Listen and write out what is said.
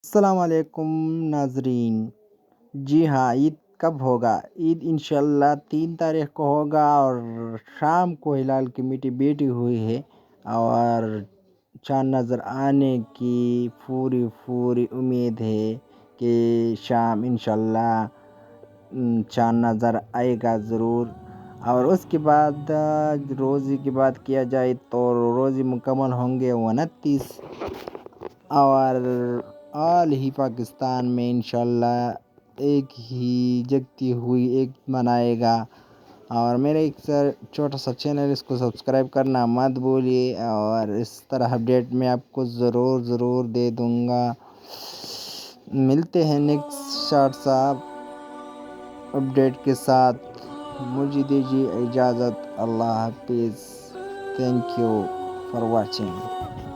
السلام علیکم ناظرین۔ جی ہاں، عید کب ہوگا؟ عید انشاءاللہ 3 تاریخ کو ہوگا اور شام کو ہلال کی میٹھی بیٹھی ہوئی ہے اور چاند نظر آنے کی پوری امید ہے کہ شام انشاءاللہ چاند نظر آئے گا ضرور۔ اور اس کے بعد روزے کی بات کیا جائے تو روزے مکمل ہوں گے 29 اور آل ہی پاکستان میں انشاءاللہ ایک ہی جگتی ہوئی ایک منائے گا۔ اور میرا ایک چھوٹا سا چینل، اس کو سبسکرائب کرنا مت بھولیے اور اس طرح اپڈیٹ میں آپ کو ضرور دے دوں گا۔ ملتے ہیں نیکسٹ شارٹ صاحب اپڈیٹ کے ساتھ۔ مجھے دیجیے اجازت۔ اللہ حافظ۔ Thank you for watching.